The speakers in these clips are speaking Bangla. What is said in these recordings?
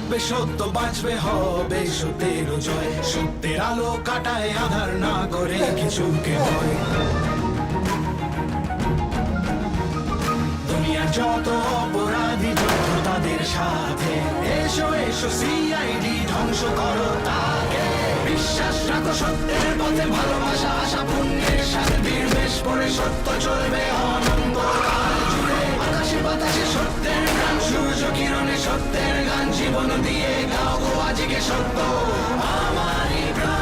থাকবে সত্য, বাঁচবে হবে সত্যের জয়। সত্যের আলো কাটায় আধার, না করে কিছুকে ভয়। দুনিয়ার যত অপরাধী যত তাদের সাথে, এসো এসো সিআইডি ধ্বংস করো তাকে। বিশ্বাস রাখো সত্যের পথে, ভালোবাসা আশা পুণ্যের সাথে, বীর বেশ পড়ে সত্য চলবে অনন্তকাল জুড়ে। আকাশে বাতাসে সত্যের গান, সূর্য কিরণে সত্যের গান, জীবন দিয়ে গাও গো আজকে সত্য আমারই প্রাণ।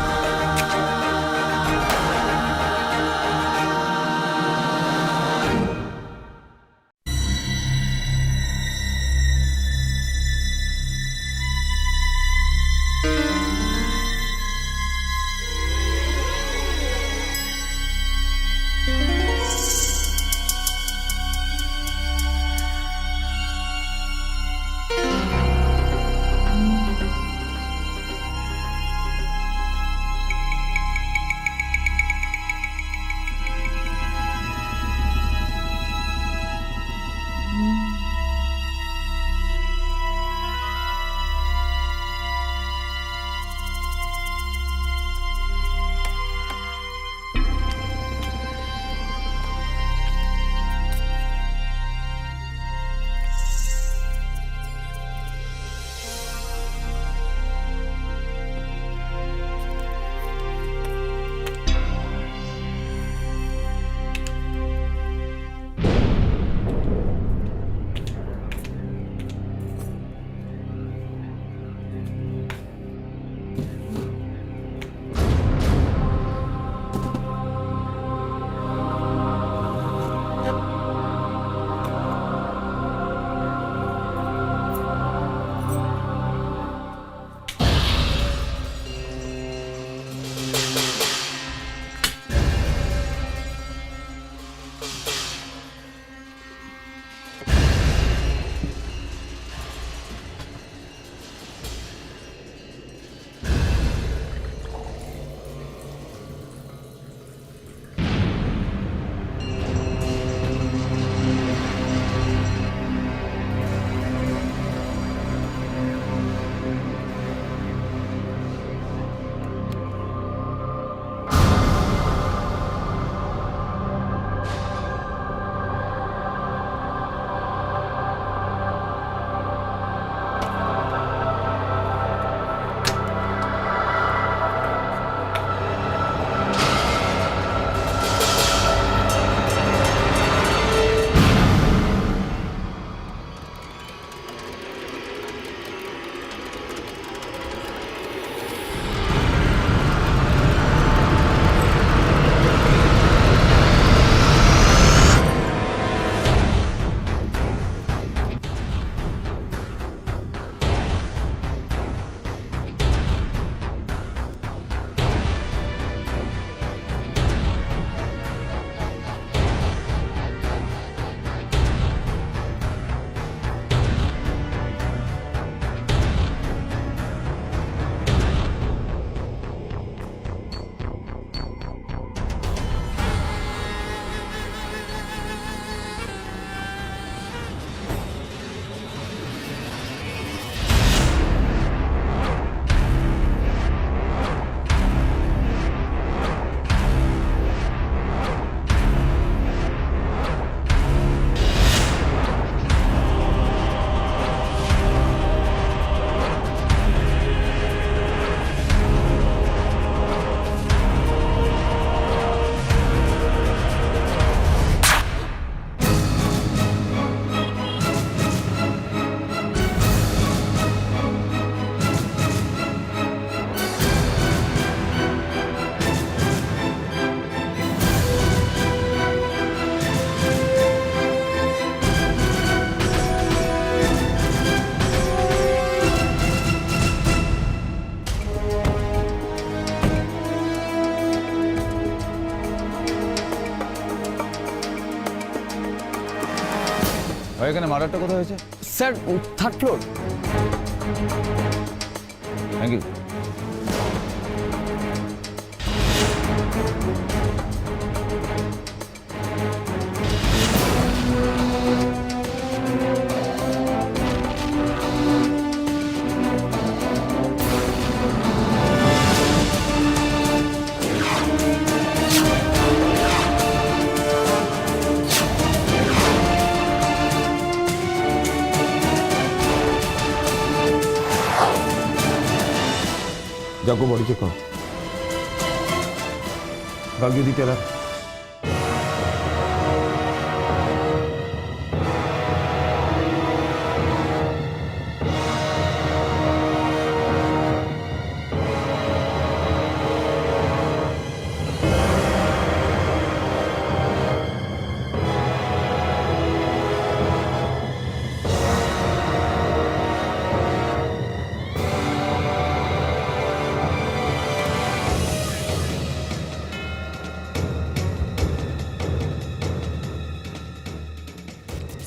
এখানে মার্ডারটা কোথায় হয়েছে? Sir 3rd floor. Thank you. जाको बॉडी चेक करो भाग्य दी तेरा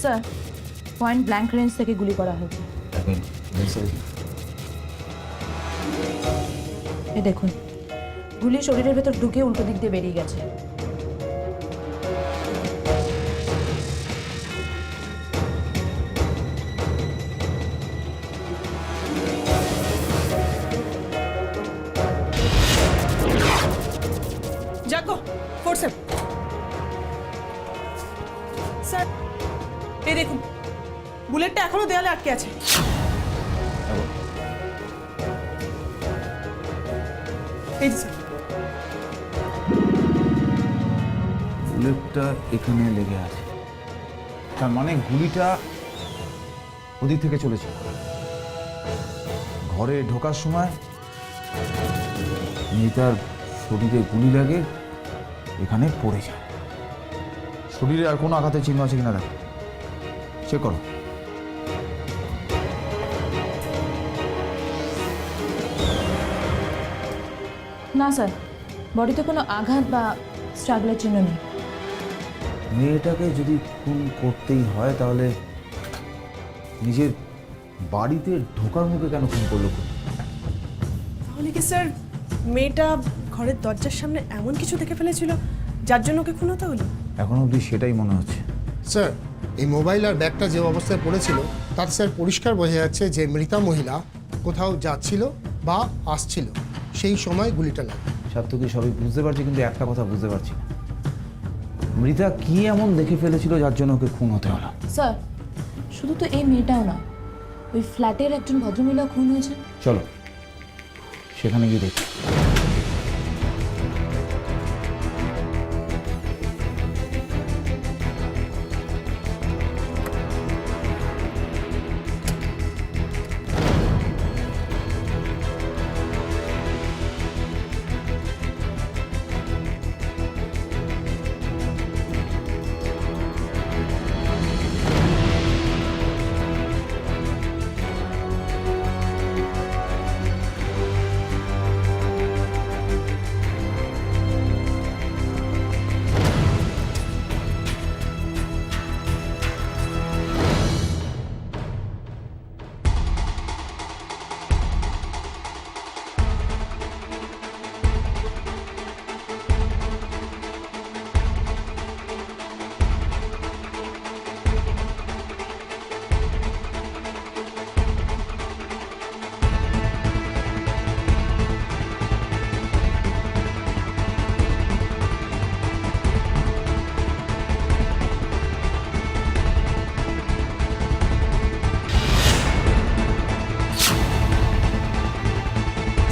স্যার পয়েন্ট ব্ল্যাঙ্ক রেঞ্জ থেকে গুলি করা হয়েছে। এই দেখুন, গুলি শরীরের ভেতর ঢুকে উল্টো দিক দিয়ে বেরিয়ে গেছে। জাগো, ফোর্সেপ। স্যার, এই দেখুন, বুলেটটা এখনো দেয়ালে আটকে আছে। এই যে স্যার, বুলেটটা এখানে লেগে আছে, তার মানে গুলিটা ওদিক থেকে চলেছে। ঘরে ঢোকার সময় মেয়েটার শরীরে গুলি লাগে, এখানে পড়ে যায়। শরীরে আর কোনো আঘাতের চিহ্ন আছে কিনা দেখো, চেক করো। না স্যার, বডিতে কোনো আঘাত বা স্ট্রাগলের চিহ্ন নেই। মেয়েটাকে যদি খুন করতেই হয় তাহলে নিজের বাড়িতে ঢোকার মুখে কেন খুন করলো? তাহলে কি স্যার মেয়েটা ঘরের দরজার সামনে এমন কিছু দেখে ফেলেছিল যার জন্য ওকে খুন হতে হলো? এখন অবধি সেটাই মনে হচ্ছে। স্যার, এই মোবাইল আর ব্যাগটা যে অবস্থায় পড়েছিল তার স্যার পরিষ্কার বোঝা যাচ্ছে যে মৃতা মহিলা কোথাও যাচ্ছিল বা আসছিল, সেই সময় গুলিটা লাগে। সার্থকী সবই বুঝতে পারছি, কিন্তু একটা কথা বুঝতে পারছি না, মৃতা কি এমন দেখে ফেলেছিল যার জন্য ওকে খুন হতে হলো? স্যার, শুধু তো এই মেয়েটাও না, ওই ফ্ল্যাটের একজন ভদ্রমহিলা খুন হয়েছে। চলো সেখানে গিয়ে দেখি।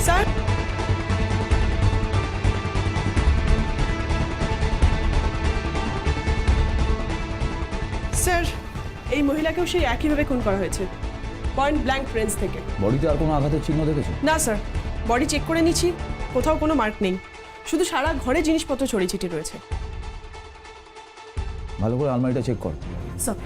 স্যার, স্যার এই মহিলাকেও সেই একইভাবে খুন করা হয়েছে, পয়েন্ট ব্ল্যাঙ্ক রেঞ্জ থেকে। বডিতে আর কোনো আঘাতের চিহ্ন দেখেছো? না স্যার, বডি চেক করে নিচ্ছি, কোথাও কোনো মার্ক নেই, শুধু সারা ঘরে জিনিসপত্র ছড়িয়ে ছিটিয়ে রয়েছে। ভালো করে আলমারিটা চেক কর। Sir,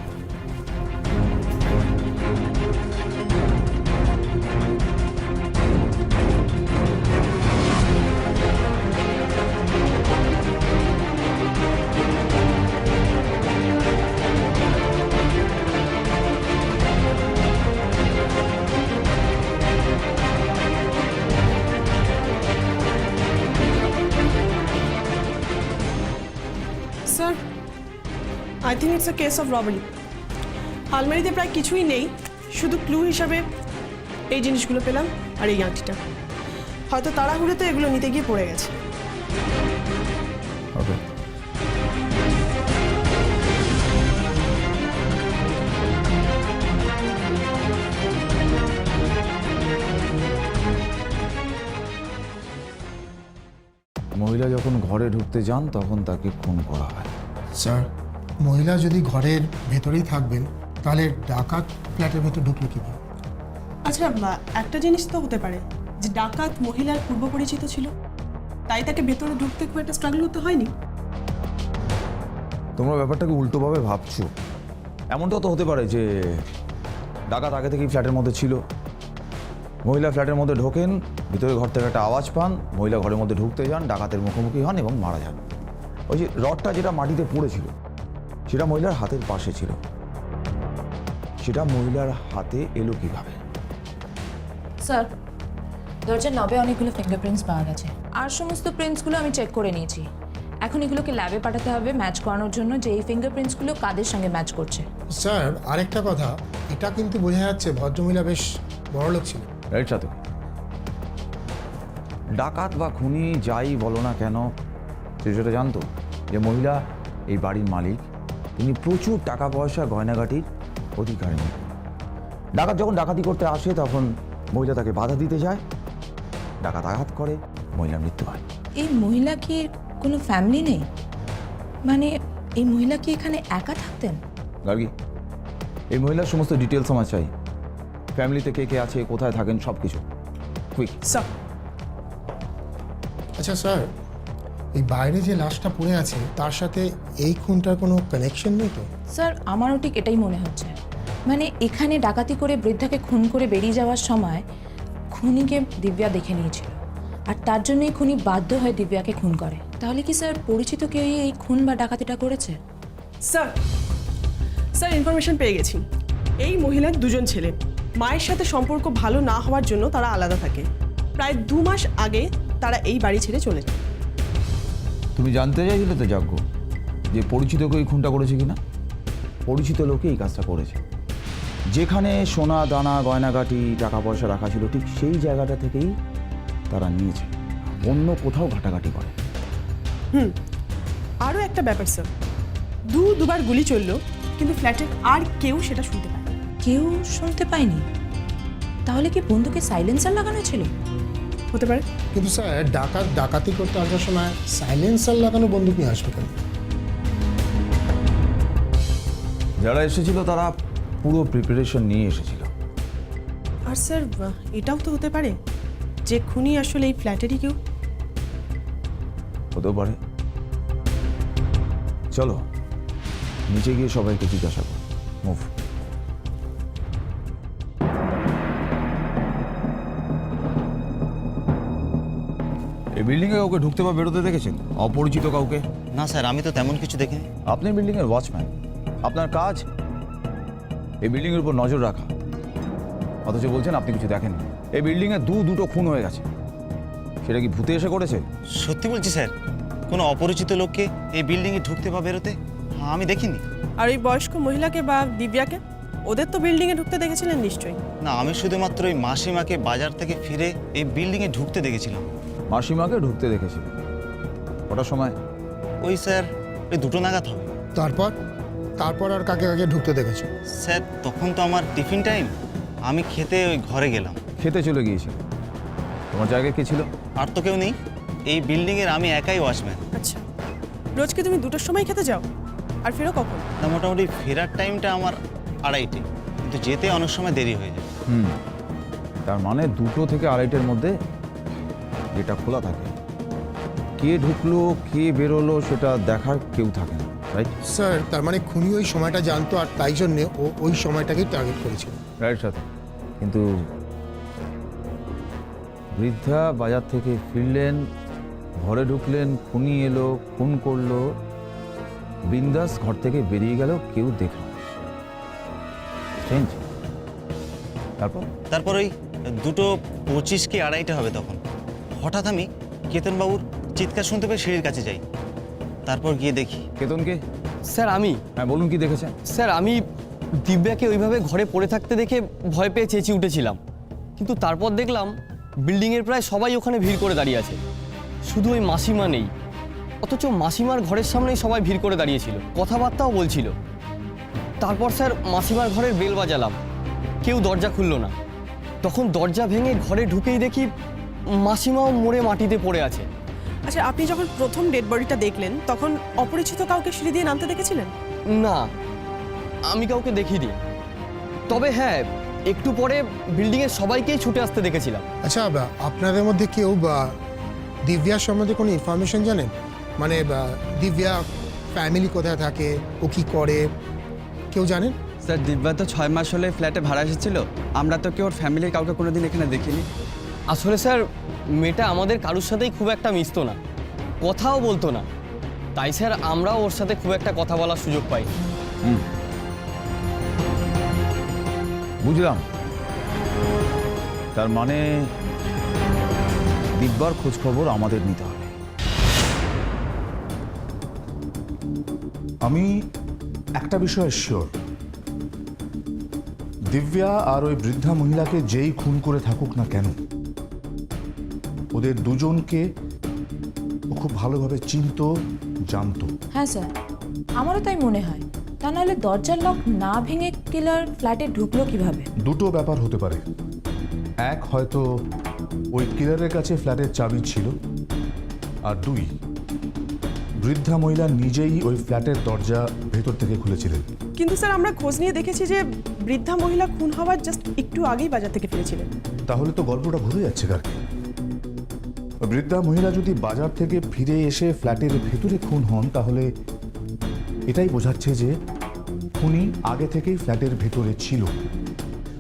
sir, I think it's a case of robbery. আলমারিতে প্রায় কিছুই নেই, শুধু ক্লু হিসাবে এই জিনিসগুলো পেলাম আর এই আংটিটা। হয়তো তাড়াহুড়োতে এগুলো নিতে গিয়ে পড়ে গেছে। ওকে, যখন ঘরে ঢুকতে যান তখন তাকে খুন করা হয়। স্যার, মহিলা যদি ঘরের ভেতরেই থাকবেন তাহলে ডাকাত ফ্ল্যাটের ভেতর ঢুকলো কীভাবে? আচ্ছা, একটা জিনিস তো হতে পারে যে ডাকাত মহিলার পূর্ব পরিচিত ছিল, তাই তাকে ভেতরে ঢুকতে খুব একটা স্ট্রাগল হতে হয়নি। তোমরা ব্যাপারটাকে উল্টোভাবে ভাবছো। এমনটাও তো হতে পারে যে ডাকাত আগে থেকেই ফ্ল্যাটের মধ্যে ছিল, মহিলা ফ্ল্যাটের মধ্যে ঢোকেন, ভিতরে ঘর থেকে একটা আওয়াজ পান, মহিলা ঘরের মধ্যে ঢুকতে যান, ডাকাতের মুখোমুখি হন এবং মারা যান। ওই যে রডটা যেটা মাটিতে পড়েছিল সেটা মহিলার হাতের পাশে ছিল, সেটা মহিলার হাতে এলো কিভাবে? স্যার, দরজার নবে অনেকগুলো ফিঙ্গারপ্রিন্টস পাওয়া গেছে, আর সমস্ত প্রিন্টসগুলো আমি চেক করে নিয়েছি। এখন এগুলোকে ল্যাবে পাঠাতে হবে ম্যাচ করানোর জন্য যে এই ফিঙ্গারপ্রিন্টসগুলো কাদের সঙ্গে ম্যাচ করছে। স্যার, আরেকটা কথা, এটা কিন্তু বোঝা যাচ্ছে ভদ্রমহিলা বেশ বড়লোক ছিল। রাইট সাথে ডাকাত বা খুনি যাই বলো না কেন, সে সেটা জানতো যে মহিলা এই বাড়ির মালিক, তিনি প্রচুর টাকা পয়সা গয়নাগাটির অধিকারিণী। ডাকাত যখন ডাকাতি করতে আসে তখন মহিলা তাকে বাধা দিতে যায়, ডাকাত আঘাত করে, মহিলার মৃত্যু হয়। এই মহিলা কি কোনো ফ্যামিলি নেই? মানে এই মহিলা কি এখানে একা থাকতেন? গার্গী, এই মহিলার সমস্ত ডিটেলস আমার চাই, ফ্যামিলিতে কে কে আছে, কোথায় থাকেন, সব কিছু কুইক। স্যার, আচ্ছা স্যার, এই বাইরে যে লাশটা পড়ে আছে তার সাথে এই খুনটার কোনো কানেকশন নেই তো? স্যার, আমারও ঠিক এটাই মনে হচ্ছে। মানে এখানে ডাকাতি করে বৃদ্ধাকে খুন করে বেরিয়ে যাওয়ার সময় খুনিকে দিব্যা দেখে নিয়েছিল, আর তার জন্যই খুনি বাধ্য হয়ে দিব্যাকে খুন করে। তাহলে কি স্যার পরিচিত কেউই এই খুন বা ডাকাতিটা করেছে? স্যার, স্যার ইনফরমেশন পেয়ে গেছি। এই মহিলার দুজন ছেলে, মায়ের সাথে সম্পর্ক ভালো না হওয়ার জন্য তারা আলাদা থাকে। প্রায় 2 মাস আগে তারা এই বাড়ি ছেড়ে চলে যায়। তুমি জানতে চাইছিলে তো যজ্ঞ যে পরিচিত কেউ এই খুনটা করেছে কিনা? পরিচিত লোকে এই কাজটা করেছে। যেখানে সোনা দানা গয়নাগাটি টাকা পয়সা রাখা ছিল ঠিক সেই জায়গাটা থেকেই তারা নিয়েছে, অন্য কোথাও ঘাটাঘাটি করে। আরও একটা ব্যাপার স্যার, দুবার গুলি চললো কিন্তু ফ্ল্যাটের আর কেউ সেটা শুনতে পায় না। কেউ শুনতে পায়নি? তাহলে কি বন্দুকে সাইলেন্সার লাগানো ছিল? হতে পারে, কিন্তু স্যার ডাকাতি করতে আসার সময় সাইলেন্সার লাগানো বন্দুক নিয়ে আসবে কেন? যারা এসেছিল তারা পুরো প্রিপারেশন নিয়ে এসেছিল। আর স্যার, এটাও তো হতে পারে যে খুনি আসলে এই ফ্ল্যাটেরই কেউ। হতেও পারে। চলো নিচে গিয়ে সবাইকে জিজ্ঞাসা করো। মুভ। এই বিল্ডিংয়ে কাউকে ঢুকতে বা বেরোতে দেখেছেন? অপরিচিত কাউকে? না স্যার, আমি তো তেমন কিছু দেখিনি। আপনি বিল্ডিংয়ের ওয়াচম্যান, আপনার কাজ এই বিল্ডিংয়ের উপর নজর রাখা, অথচ বলছেন আপনি কিছু দেখেননি। এই বিল্ডিংয়ে দুটো খুন হয়ে গেছে, সেটা কি ভূতে এসে করেছে? সত্যি বলছি স্যার, কোনো অপরিচিত লোককে এই বিল্ডিংয়ে ঢুকতে বা বেরোতে আমি দেখিনি। আর ওই বয়স্ক মহিলাকে বা দিব্যাকে ওদের তো বিল্ডিংয়ে ঢুকতে দেখেছিলেন নিশ্চয়ই। না, আমি শুধুমাত্র ওই মাসিমাকে বাজার থেকে ফিরে এই বিল্ডিংয়ে ঢুকতে দেখেছিলাম। মাসিমাকে ঢুকতে দেখেছিলেন ওটার সময়? ওই স্যার, ওই 2টো নাগাদ হবে। তারপর আর কাকে কাকে ঢুকতে দেখেছো? স্যার, তখন তো আমার টিফিন টাইম, আমি খেতে ওই ঘরে গেলাম। খেতে চলে গিয়েছিল। তোমার জায়গায় কে ছিল? আর তো কেউ নেই, এই বিল্ডিংয়ের আমি একাই ওয়াচম্যান। আচ্ছা, রোজ কি তুমি 2টোর সময় খেতে যাও আর ফেরো কখন? না, মোটামুটি ফেরার টাইমটা আমার 2:30, কিন্তু যেতে অনেক সময় দেরি হয়ে যায়। তার মানে 2টো থেকে 2:30-এর মধ্যে যেটা খোলা থাকে, কে ঢুকলো কে বেরোলো সেটা দেখার কেউ থাকে না, রাইট? স্যার, তার মানে খুনি ওই সময়টা জানতো আর তাই জন্যে ও ওই সময়টাকেই টার্গেট করেছিল। রাইট সাথে। কিন্তু বৃদ্ধা বাজার থেকে ফিরলেন, ঘরে ঢুকলেন, খুনি এলো, খুন করলো, বিন্দাস ঘর থেকে বেরিয়ে গেল, কেউ দেখল না। চেঞ্জ। তারপর ওই 2:25 কি 2:30 হবে তখন হঠাৎ আমি কেতনবাবুর চিৎকার শুনতে পেয়ে সিঁড়ির কাছে যাই। তারপর গিয়ে দেখি। কেতনকে? স্যার আমি। হ্যাঁ বলুন, কি দেখেছেন? স্যার আমি দিব্যাকে ওইভাবে ঘরে পড়ে থাকতে দেখে ভয় পেয়ে চেঁচিয়ে উঠেছিলাম, কিন্তু তারপর দেখলাম বিল্ডিংয়ের প্রায় সবাই ওখানে ভিড় করে দাঁড়িয়ে আছে, শুধু ওই মাসিমা নেই। অথচ মাসিমার ঘরের সামনেই সবাই ভিড় করে দাঁড়িয়েছিল, কথাবার্তাও বলছিল। তারপর স্যার মাসিমার ঘরের বেল বাজালাম, কেউ দরজা খুললো না। তখন দরজা ভেঙে ঘরে ঢুকেই দেখি মাসিমাও মরে মাটিতে পড়ে আছে। আচ্ছা, আচ্ছা, আপনি যখন প্রথম ডেড বডিটা দেখলেন তখন অপরিচিত কাউকে সিঁড়ি দিয়ে নামতে দেখেছিলেন? না, আমি কাউকে দেখিনি। তবে হ্যাঁ, একটু পরে বিল্ডিংয়ের সবাইকেই ছুটে আসতে দেখেছিলাম। আচ্ছা, আপনাদের মধ্যে কেউ দিব্যার সম্বন্ধে কোনো ইনফরমেশন জানেন? মানে দিব্যা ফ্যামিলি কোথায় থাকে, ও কি করে, কেউ জানেন? স্যার, দিব্যা তো 6 মাস হলে ফ্ল্যাটে ভাড়া এসেছিল। আমরা তো কেউ ওর ফ্যামিলির কাউকে কোনোদিন এখানে দেখিনি। আসলে স্যার, মেয়েটা আমাদের কারোর সাথেই খুব একটা মিশতো না, কথাও বলতো না। তাই স্যার, আমরাও ওর সাথে খুব একটা কথা বলার সুযোগ পাই। বুঝলাম। তার মানে দিব্যার খোঁজ খবর আমাদের নিতে হবে। আমি একটা বিষয়ে শিওর, দিব্যা আর ওই বৃদ্ধা মহিলাকে যেই খুন করে থাকুক না কেন, ওদের দুজনকে ও খুব ভালোভাবে চিনতো, জানতো। হ্যাঁ স্যার, আমারও তাই মনে হয়। তা নাহলে দরজার লক না ভেঙে কিলার ফ্ল্যাটে ঢুকলো কিভাবে? দুটো ব্যাপার হতে পারে। এক, হয়তো ওই কিলারের কাছে ফ্ল্যাটের চাবি ছিল, আর দুই, বৃদ্ধা মহিলা নিজেই ওই ফ্ল্যাটের দরজা ভেতর থেকে খুলেছিলেন। কিন্তু স্যার, আমরা খোঁজ নিয়ে দেখেছি যে বৃদ্ধা মহিলা খুন হওয়ার জাস্ট একটু আগেই বাজার থেকে ফিরেছিলেন। তাহলে তো গল্পটা ঘুরে যাচ্ছে কারকে। বৃদ্ধা মহিলা যদি বাজার থেকে ফিরে এসে ফ্ল্যাটের ভেতরে খুন হন, তাহলে এটাই বোঝাচ্ছে যে খুনি আগে থেকেই ফ্ল্যাটের ভেতরে ছিল।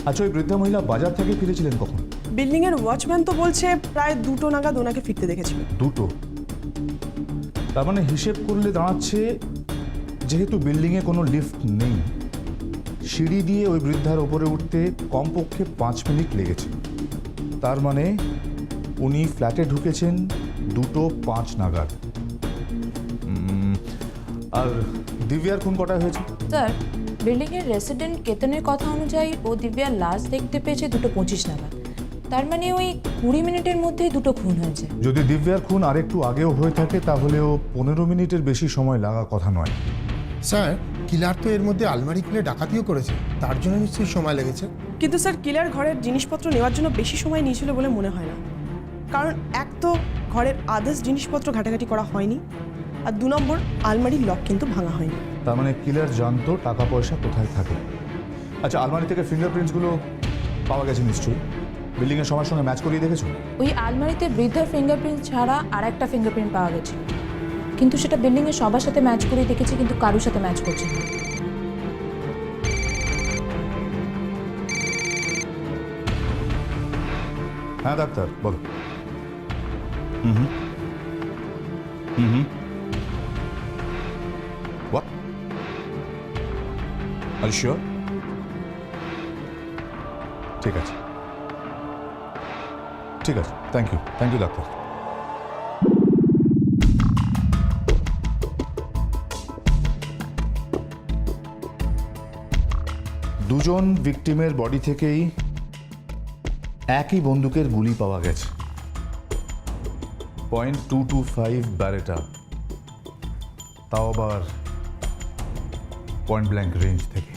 আচ্ছা, ওই বৃদ্ধা মহিলা বাজার থেকে ফিরেছিলেন কখন? বিল্ডিং এর ওয়াচম্যান তো বলছে প্রায় 2টো নাগাদ ওনাকে ফিরতে দেখেছিল। 2টো? তার মানে হিসেব করলে দাঁড়াচ্ছে, যেহেতু বিল্ডিংয়ে কোনো লিফট নেই, সিঁড়ি দিয়ে ওই বৃদ্ধার ওপরে উঠতে কমপক্ষে 5 মিনিট লেগেছে। তার মানে উনি ফ্ল্যাটে ঢুকেছেন 2:05 নাগাদ। আর দিব্যার খুন কটায় হয়েছে? স্যার, বিল্ডিংয়ের রেসিডেন্ট কেতনের কথা অনুযায়ী ও দিব্যার লাশ দেখতে পেয়েছে 2:25 নাগাদ। তার মানে ওই 20 মিনিটের মধ্যেই 2টো খুন হয়েছে। যদি দিব্যার খুন আরেকটু আগেও হয়ে থাকে, তাহলেও 15 মিনিটের বেশি সময় লাগা কথা নয়। স্যার, কিলার তো এর মধ্যে আলমারি খুলে ডাকাতিও করেছে, তার জন্য নিশ্চয়ই সময় লেগেছে। কিন্তু স্যার, কিলার ঘরের জিনিসপত্র নেওয়ার জন্য বেশি সময় নিয়েছিল বলে মনে হয় না। কারণ এক তো ঘরের আদার্স জিনিসপত্র ঘাটাঘাটি করা হয়নি, আর 2 নম্বর আলমারির লক কিন্তু ভাঙা হয়নি। তার মানে কিলার জানতো টাকা পয়সা কোথায় থাকে। আচ্ছা, আলমারি থেকে ফিঙ্গারপ্রিন্টসগুলো পাওয়া গেছে নিশ্চয়ই। বিল্ডিংয়ের সবার সঙ্গে ম্যাচ করিয়ে দেখেছো? ওই আলমারিতে বৃদ্ধার ফিঙ্গারপ্রিন্ট ছাড়া আর একটা ফিঙ্গারপ্রিন্ট পাওয়া গেছিল, কিন্তু সেটা বিল্ডিংয়ের সবার সাথে ম্যাচ করে দেখেছি, কিন্তু কারোর সাথে ম্যাচ করছে না। হ্যাঁ ডাক্তার, বলো। What? Are you sure? ঠিক আছে, ঠিক আছে, থ্যাংক ইউ ডাক্তার। দুজন ভিকটিমের বডি থেকেই একই বন্দুকের গুলি পাওয়া গেছে, .225 ব্যারেটা, তাও আবার পয়েন্ট ব্ল্যাঙ্ক রেঞ্জ থেকে।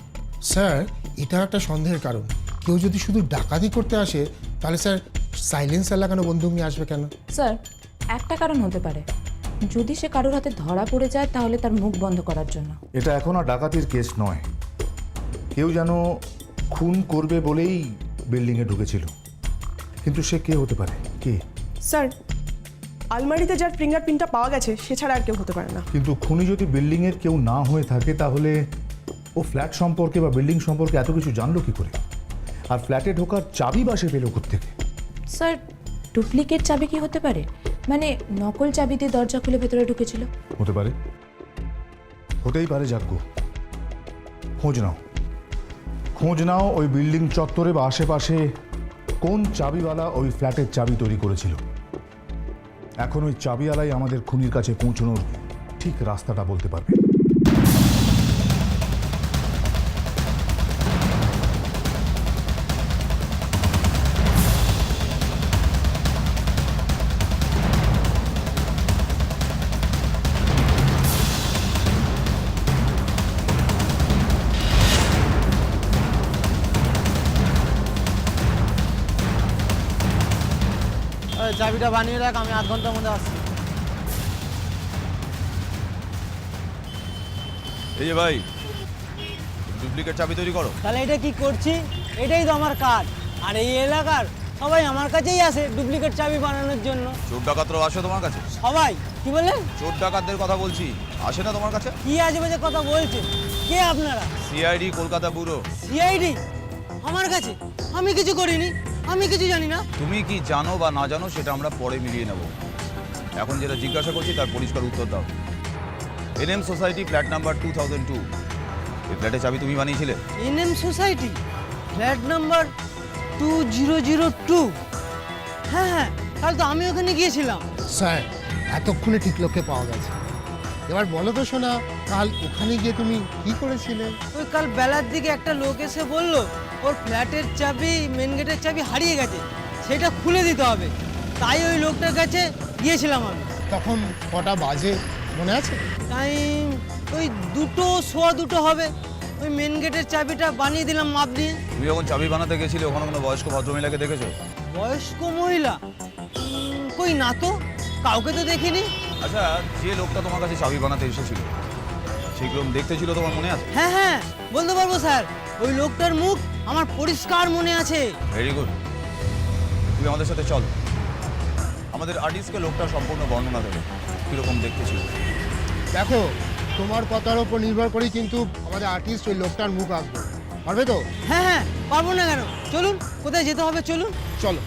স্যার, এটা একটা সন্দেহের কারণ। কেউ যদি শুধু ডাকাতি করতে আসে, তাহলে স্যার সাইলেন্সার লাগানো বন্দুক নিয়ে আসবে কেন? স্যার, একটা কারণ হতে পারে, যদি সে কারোর হাতে ধরা পড়ে যায় তাহলে তার মুখ বন্ধ করার জন্য। এটা এখন আর ডাকাতির কেস নয়, কেউ যেন খুন করবে বলেই বিল্ডিংয়ে ঢুকেছিল। কিন্তু সে কে হতে পারে? কে? স্যার, আলমারিতে যার ফিঙ্গারপ্রিন্টটা পাওয়া গেছে সে ছাড়া আর কেউ হতে পারে না। কিন্তু খুনি যদি বিল্ডিংয়ের কেউ না হয়ে থাকে, তাহলে ও ফ্ল্যাট সম্পর্কে বা বিল্ডিং সম্পর্কে এত কিছু জানলো কি করে? আর ফ্ল্যাটে ঢোকার চাবি বা সে পেল কোত্থেকে? স্যার, ডুপ্লিকেট চাবি কি হতে পারে? মানে নকল চাবি দিয়ে দরজা খুলে ভেতরে ঢুকেছিল? হতে পারে, হতেই পারে। যাজ্ঞ, খোঁজ নাও ওই বিল্ডিং চত্বরে বা আশেপাশে কোন চাবিওয়ালা ওই ফ্ল্যাটের চাবি তৈরি করেছিল। এখন ওই চাবিওয়ালাই আমাদের খুনির কাছে পৌঁছানোর ঠিক রাস্তাটা বলতে পারবে। চাবিটা বানিয়ে রাখ, আমি 8 ঘন্টার মধ্যে আসছি। এই যে ভাই, ডুপ্লিকেট চাবি তৈরি করো। তাহলে এটা কি করছি? এটাই তো আমার কাজ। আর এই এলাকার সবাই আমার কাছেই আসে ডুপ্লিকেট চাবি বানানোর জন্য। চোর ডাকাতরাও আসে তোমার কাছে? সবাই? কি বললেন? চোর ডাকাতদের কথা বলছি, আসে না তোমার কাছে? কি আজে বাজে কথা বলছেন? কে আপনারা? CID Kolkata bureau. সিআইডি আমার কাছে? আমি কিছু করিনি, আমি কিছু জানি না। তুমি কি জানো বা না জানো সেটা আমরা পরে মিলিয়ে নেব। এখন যেটা জিজ্ঞাসা করছি তার পরিষ্কার উত্তর দাও। এনএম সোসাইটি ফ্ল্যাট নাম্বার 2002, এই ফ্ল্যাটের চাবি তুমি বানিয়েছিলে? NM society flat number 2002? হ্যাঁ হ্যাঁ, কাল তো আমি ওখানে গিয়েছিলাম। স্যার, এতক্ষণে ঠিক লোককে পাওয়া গেছে। এবার বলো তো শোনা, কাল ওখানে গিয়ে তুমি কি করেছিলে? ওই কাল বেলার দিকে একটা লোক এসে বলল ওর ফ্ল্যাটের চাবি, মেন গেটের চাবি হারিয়ে গেছে, সেটা খুলে দিতে হবে। তাই ওই লোকটার কাছে গিয়েছিলাম আমি। তখন কটা বাজে মনে আছে? টাইম ওই 2:15 হবে। ওই মেন গেটের চাবিটা বানিয়ে দিলাম মাপ দিয়ে। তুমি যখন চাবি বানাতে গেছিলে ওখানে কোনো বয়স্ক ভদ্রমহিলাকে দেখেছো? বয়স্ক মহিলা? কই না তো, কাউকে তো দেখিনি। আচ্ছা, যে লোকটা তোমার কাছে চাবি বানাতে এসেছিল সেগুলো দেখতে ছিল, তোমার মনে আছে? হ্যাঁ হ্যাঁ, বলতে পারবো স্যার। ওই লোকটার মুখ আমার পরিষ্কার মনে আছে। ভেরি গুড, তুমি আমাদের সাথে চলো। আমাদের আর্টিস্টকে লোকটা সম্পূর্ণ বর্ণনা দেবে কীরকম দেখতে ছিল। দেখো, তোমার কথার ওপর নির্ভর করেই কিন্তু আমাদের আর্টিস্ট ওই লোকটার মুখ আঁকবে। পারবে তো? হ্যাঁ হ্যাঁ, পারবো না কেন? চলুন, কোথায় যেতে হবে চলুন। চলো।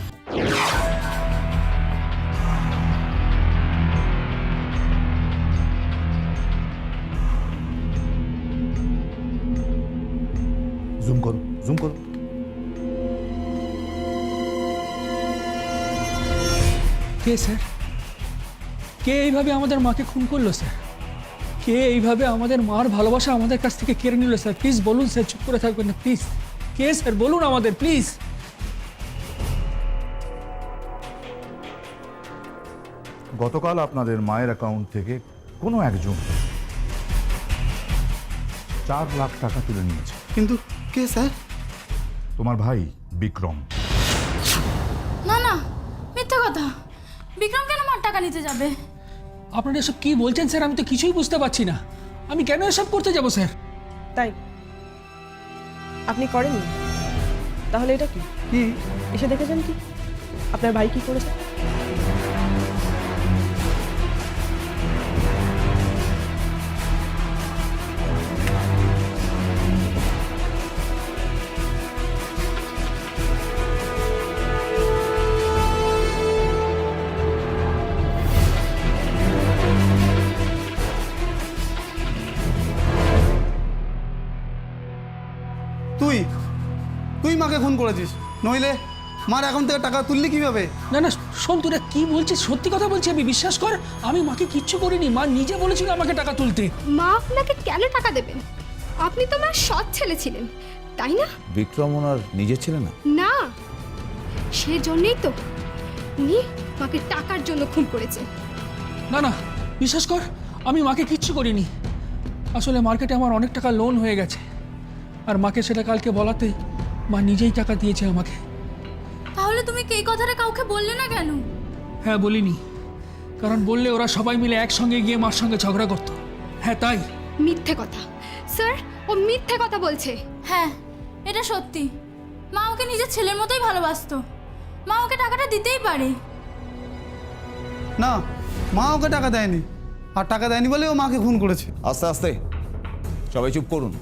জুম করো, জুম করো। কে স্যার? কে এইভাবে আমাদের মাকে খুন করলো স্যার? কে এইভাবে আমাদের মার ভালোবাসা আমাদের কাছ থেকে কেড়ে নিল স্যার? প্লিজ বলুন স্যার, চুপ করে থাকবেন না প্লিজ। কে স্যার বলুন আমাদের, প্লিজ। গতকাল আপনাদের মায়ের অ্যাকাউন্ট থেকে কোনো একজন 4 লাখ টাকা তুলে নিয়েছে। কিন্তু কে স্যার? তোমার ভাই বিক্রম। না না, মিথ্যা কথা। বিক্রম কেন মার টাকা নিতে যাবে? আপনারা এসব কি বলছেন স্যার? আমি তো কিছুই বুঝতে পারছি না। আমি কেন এসব করতে যাব স্যার? তাই আপনি করেননি? তাহলে এটা কি? এসে দেখেছেন কি আপনার ভাই কি করেছে? তুই মাকে খুন করেছিস, নইলে মার অ্যাকাউন্ট থেকে টাকা তুললি কিভাবে? না না শোন, তোরা কি বলছিস? সত্যি কথা বলছি আমি, বিশ্বাস কর। আমি মাকে কিচ্ছু করিনি। মা নিজে বলেছিল আমাকে টাকা তুলতে। মা আপনাকে কেন টাকা দেবেন? আপনি তো আমার সৎ ছেলে ছিলেন, তাই না? বিক্রম ওনার নিজের ছেলে না? না, সেজন্যই তো উনি মাকে টাকার জন্য খুন করেছে। না না বিশ্বাস কর, আমি মাকে কিচ্ছু করিনি। আসলে মার্কেটে আমার অনেক টাকা লোন হয়ে গেছে, আর মাকে সেটা কালকে বলাতে মা নিজেই টাকা দিয়েছে আমাকে। তাহলে তুমি এই কথাটা কাউকে বললে না কেন? হ্যাঁ বলিনি, কারণ বললে ওরা সবাই মিলে একসঙ্গে গিয়ে মার সঙ্গে ঝগড়া করতো। হ্যাঁ তাই। মিথ্যে কথা স্যার, ও মিথ্যে কথা বলছে। হ্যাঁ এটা সত্যি। মা ওকে নিজের ছেলের মতোই ভালোবাসতো। মা ওকে টাকাটা দিতেই পারে। না, মা ওকে টাকা দেয়নি, আর টাকা দেয়নি বলে ও মাকে খুন করেছে। আস্তে আস্তে সবাই চুপ করুন।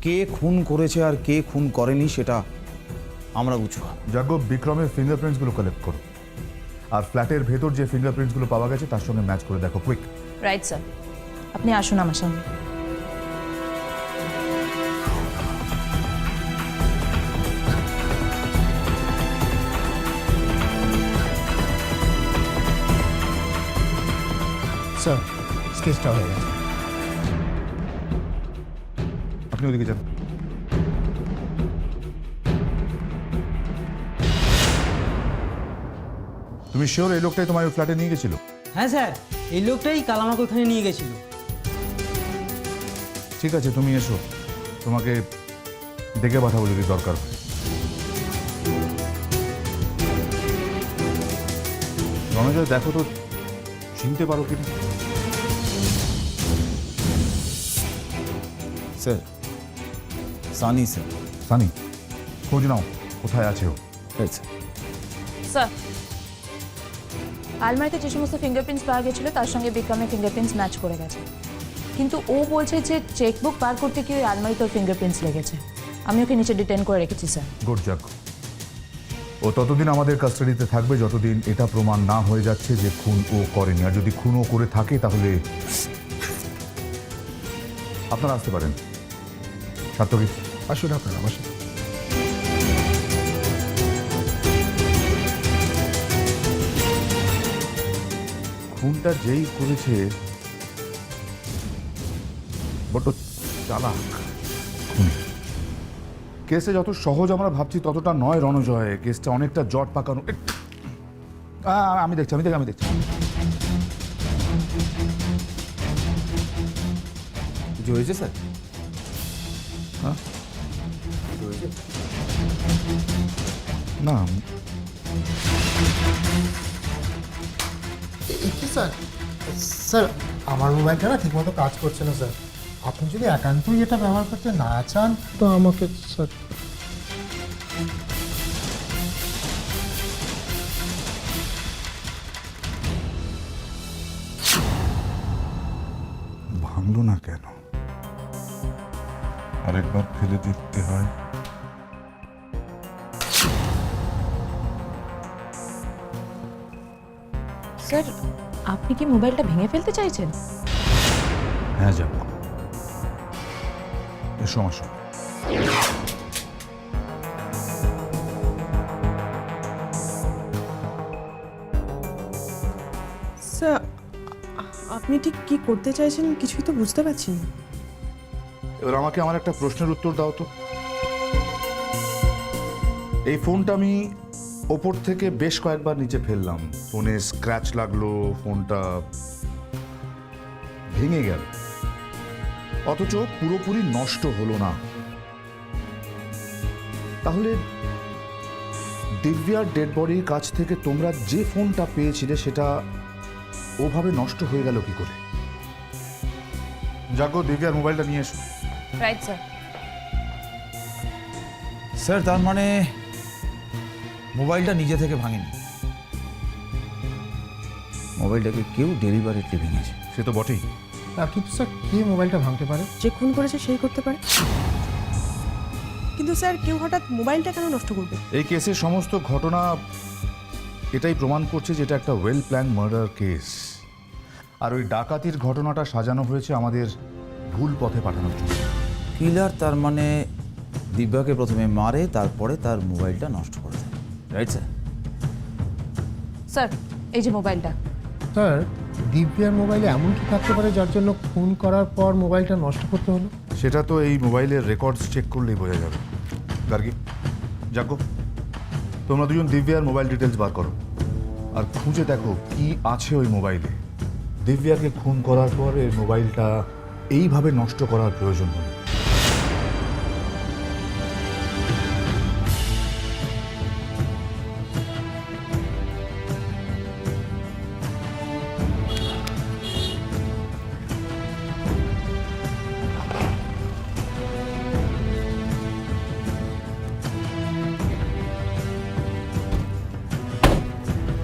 কে খুন করেছে আর কে খুন করেনি সেটা আমরা বুঝবো। যাগো, বিক্রমের ফিঙ্গারপ্রিন্টসগুলো কালেক্ট করো, আর ফ্ল্যাটের ভেতর যে ফিঙ্গারপ্রিন্টসগুলো পাওয়া গেছে তার সঙ্গে ম্যাচ করে দেখো, কুইক। রাইট স্যার, আপনি আসুন আমার সঙ্গে। স্যার, স্কেচটা হয়ে গেছে। আপনি ওদিকে যান। তুমি শিওর এই লোকটাই তোমার ফ্ল্যাটে নিয়ে গেছিল? হ্যাঁ স্যার, এই লোকটাই কাল আমাকে ওখানে নিয়ে গেছিল। ঠিক আছে, তুমি এসো, তোমাকে ডেকে পাঠাবো যদি দরকার হয়। রণজয়, দেখো তো চিনতে পারো কিনা। Sir Sunny sir. সানি, খোঁজ নাও কোথায় আছে ও। Right sir. স্যার, আলমারিতে যে সমস্ত ফিঙ্গারপ্রিন্টস পাওয়া গেছিল তার সঙ্গে বিক্রমের ফিঙ্গারপ্রিন্টস ম্যাচ করে গেছে, কিন্তু ও বলছে যে চেকবুক বার করতে গিয়ে ওই আলমারিতে ওর ফিঙ্গারপ্রিন্টস লেগেছে। আমি ওকে নিচে ডিটেন করে রেখেছি স্যার। গুড জাগ। ও ততদিন আমাদের কাস্টাডিতে থাকবে যতদিন এটা প্রমাণ না হয়ে যাচ্ছে যে খুন ও করেনি। আর যদি খুন ও করে থাকে তাহলে আপনারা আসতে পারেন। সাত্তকী, আসুন আপনারা বসুন। খুনটা যেই করেছে বড্ড চালাক খুনি। কেসে যত সহজ আমরা ভাবছি ততটা নয় রণজয়। কেসটা অনেকটা জট পাকানো। আমি দেখছি। কিছু হয়েছে স্যার? হ্যাঁ, না কি স্যার? স্যার, আমার মোবাইলটা না ঠিকমতো কাজ করছে না স্যার। আপনি যদি একান্তই এটা ব্যবহার করতে না চান তো আমাকে স্যার। ভাঙলো না কেন? আরেকবার ফেলে দেখতে হয়। স্যার, আপনি কি মোবাইলটা ভেঙে ফেলতে চাইছেন? হ্যাঁ, যাক, এসো আমার সঙ্গে। স্যার, আপনি ঠিক কি করতে চাইছেন কিছুই তো বুঝতে পারছি না। এবার আমাকে আমার একটা প্রশ্নের উত্তর দাও তো। এই ফোনটা আমি ওপর থেকে বেশ কয়েকবার নিচে ফেললাম, ফোনে স্ক্র্যাচ লাগলো, ফোনটা ভেঙে গেল, অথচ পুরোপুরি নষ্ট হলো না। তাহলে দিব্যার ডেড বডির কাছ থেকে তোমরা যে ফোনটা পেয়েছিলে সেটা ওভাবে নষ্ট হয়ে গেল কি করে? যাগো, দিব্যার মোবাইলটা নিয়ে এসো। Right sir. স্যার, তার মানে মোবাইলটা নিজে থেকে ভাঙেনি, মোবাইলটাকে কেউ ডেলিভারিটলি ভেঙেছে। সে তো বটেই। কিন্তু স্যার, কে মোবাইলটা ভাঙতে পারে? যে খুন করেছে সেই করতে পারে, কিন্তু স্যার কেউ হঠাৎ মোবাইলটা কেন নষ্ট করবে? এই কেসের সমস্ত ঘটনা এটাই প্রমাণ করছে যে এটা একটা ওয়েল প্ল্যান মার্ডার কেস। আর ওই ডাকাতির ঘটনাটা সাজানো হয়েছে আমাদের ভুল পথে পাঠানোর জন্য। কিলার তার মানে দিব্যাকে প্রথমে মারে, তারপরে তার মোবাইলটা নষ্ট করে দেয়। Right sir? স্যার, এই যে মোবাইলটা। স্যার, দিব্যার মোবাইলে এমন কি থাকতে পারে যার জন্য খুন করার পর মোবাইলটা নষ্ট করতে হলো? সেটা তো এই মোবাইলের রেকর্ডস চেক করলেই বোঝা যাবে। গার্গী, যাকো, তোমরা দুজন দিব্যার মোবাইল ডিটেলস বার করো আর খুঁজে দেখো কি আছে ওই মোবাইলে। দিব্যাকে খুন করার পর এই মোবাইলটা এইভাবে নষ্ট করার প্রয়োজন হলো।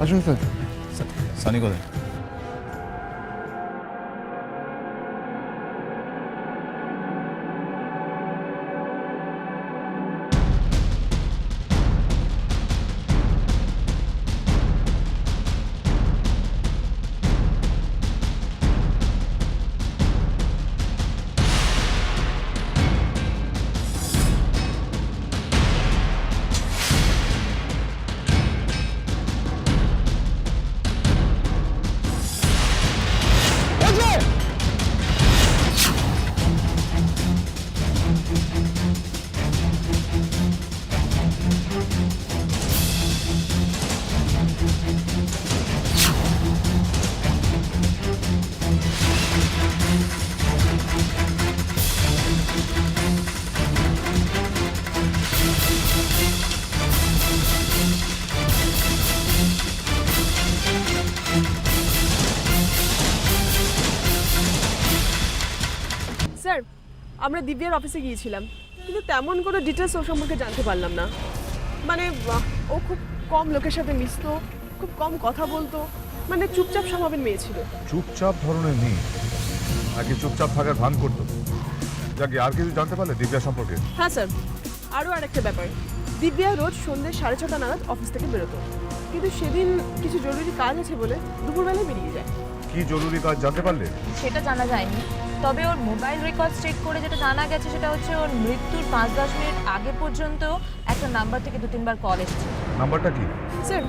আসুন স্যার। সানি কোথায়? আমরা দিব্যার অফিসে গিয়েছিলাম, কিন্তু তেমন কোনো ডিটেলস ওর সম্পর্কে জানতে পারলাম না। মানে ও খুব কম লোকের সাথে মিশতো, খুব কম কথা বলতো, মানে চুপচাপ স্বভাবের মেয়ে ছিল। চুপচাপ ধরনের নেই, আগে চুপচাপ থাকার ভান করতো। যাকে আর কিছু জানতে পারলে দিব্যা সম্পর্কে? হ্যাঁ স্যার, আরও আরেকটা ব্যাপার, দিব্যা রোজ সন্ধ্যে 6:30 নাগাদ অফিস থেকে বেরোতো, কিন্তু সেদিন কিছু জরুরি কাজ আছে বলে দুপুরবেলায় বেরিয়ে যায়। কি জরুরি কাজ জানতে পারলে? সেটা জানা যায়নি, তবে ওর মোবাইল রেকর্ড চেক করে যেটা জানা গেছে সেটা হচ্ছে ওর মৃত্যুর 5-10 মিনিট আগে পর্যন্ত একটা নাম্বার থেকে 2-3 বার কল এসেছে। নাম্বারটা কি? স্যার,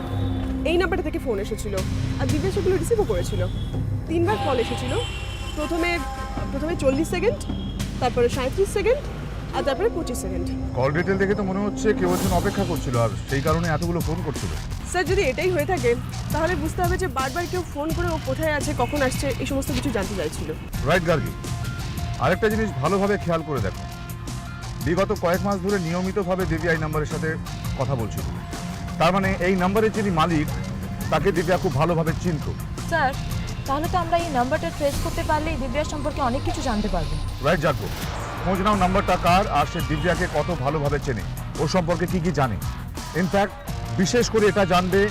এই নাম্বারটা থেকে ফোন এসেছিল আর দিব্যা সেগুলো রিসিভও করেছিল। 3 বার কল এসেছিল, প্রথমে 40 সেকেন্ড, তারপরে 37 সেকেন্ড, আর তারপরে 25 সেকেন্ড। কল ডিটেল দেখে তো মনে হচ্ছে কেউ একজন অপেক্ষা করছিল আর সেই কারণে এতগুলো ফোন করছিল। স্যার, যদি এটাই হয়ে থাকে তাহলে বুঝতে হবে যে বারবার কেউ ফোন করে ও কোথায় আছে, কখন আসছে, এই সমস্ত কিছু জানতে চাইছিল। রাইট গার্গী, আরেকটা জিনিস ভালোভাবে খেয়াল করে দেখো, বিগত কয়েক মাস ধরে নিয়মিতভাবে দিব্যা এই নাম্বারের সাথে কথা বলছিল। তার মানে এই নাম্বারের যিনি মালিক তাকে দিব্যা খুব ভালোভাবে চিনত। স্যার, তাহলে তো আমরা এই নাম্বারটা ট্রেস করতে পারলেই দিব্যার সম্পর্কে অনেক কিছু জানতে পারবো। রাইট জাগো, খোঁজ নাও নাম্বারটা কার আর সে দিব্যাকে কত ভালোভাবে চেনে, ওর সম্পর্কে কি কি জানে। ইনফ্যাক্ট বিশেষ করে এটা জানবে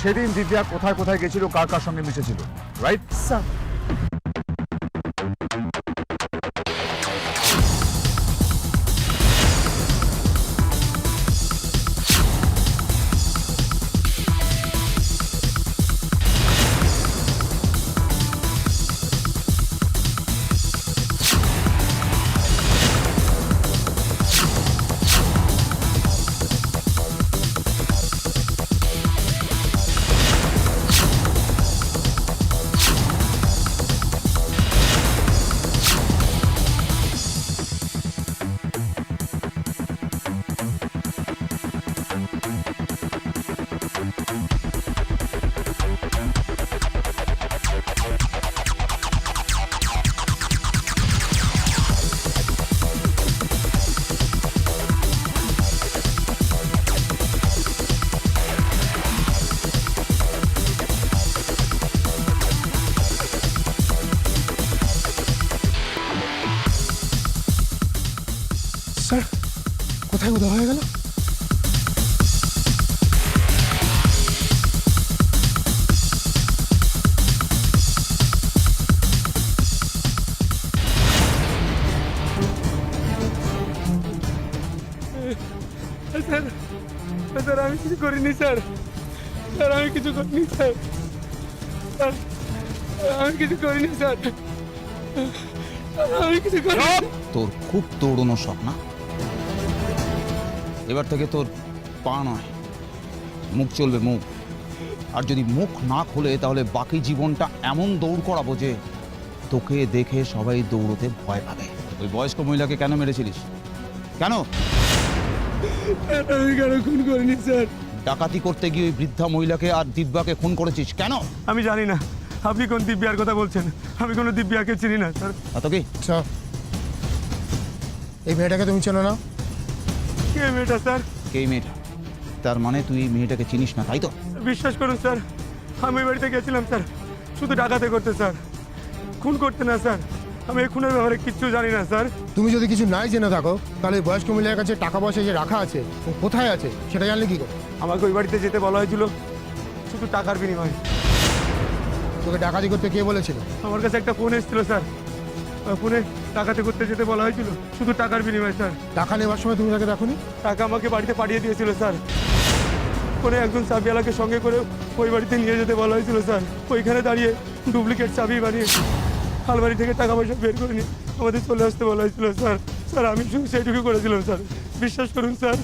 সেদিন দিব্যা কোথায় কোথায় গেছিল, কার কার সঙ্গে মিশেছিল। রাইট স্যার, কোথায় উদা হয়ে গেল? স্যার, স্যার আমি কিছু করিনি স্যার, স্যার আমি কিছু করিনি স্যার, স্যার আমি কিছু করিনি স্যার, আমি কিছু করিনি। তোর খুব দৌড়নো শখ না? এবার থেকে তোর পা নয়, মুখ চলবে, মুখ। আর যদি মুখ না খোলে তাহলে বাকি জীবনটা এমন দৌড় করাবো যে তোকে দেখে সবাই দৌড়তে ভয় পাবে। ওই বয়স্ক মহিলাকে কেন মেরেছিলিস? কেন? আমি কেন খুন করিনি স্যার? ডাকাতি করতে গিয়ে ওই বৃদ্ধা মহিলাকে আর দিব্যাকে খুন করেছিস কেন? আমি জানি না আপনি কোন দিব্যার কথা বলছেন, আমি কোনো দিব্যাকে চিনি না স্যার। এত কি? আচ্ছা, এই মেয়েটাকে তুমি চেনো না? কে মেয়েটা স্যার? কে মেয়েটা? তার মানে তুই এই মেয়েটাকে চিনিস না, তাই তো? বিশ্বাস করুন স্যার, আমি ওই বাড়িতে গেছিলাম স্যার শুধু ডাকাতি করতে স্যার, খুন করতে না স্যার। আমি এই খুনের ব্যাপারে কিচ্ছু জানি না স্যার। তুমি যদি কিছু নাই জেনে থাকো তাহলে ওই বয়স্ক মহিলার কাছে টাকা পয়সা যে রাখা আছে ও কোথায় আছে সেটা জানলে কি করে? আমাকে ওই বাড়িতে যেতে বলা হয়েছিল শুধু টাকার বিনিময়ে। তোকে ডাকাতি করতে কে বলেছিল? আমার কাছে একটা ফোন এসেছিল স্যার, ওই ফোনে ডাকাতি করতে যেতে বলা হয়েছিল শুধু টাকার বিনিময়ে স্যার। টাকা নেওয়ার সময় তুমি তাকে দেখোনি? টাকা আমাকে বাড়িতে পাঠিয়ে দিয়েছিল স্যার, ফোনে একজন চাবিওয়ালাকে সঙ্গে করে ওই বাড়িতে নিয়ে যেতে বলা হয়েছিল স্যার। ওইখানে দাঁড়িয়ে ডুপ্লিকেট চাবি বানিয়ে আলমারি থেকে টাকা পয়সা বের করে নিয়ে আমাদের চলে আসতে বলা হয়েছিল স্যার। স্যার আমি শুধু সেইটুকু করেছিলাম স্যার, বিশ্বাস করুন স্যার,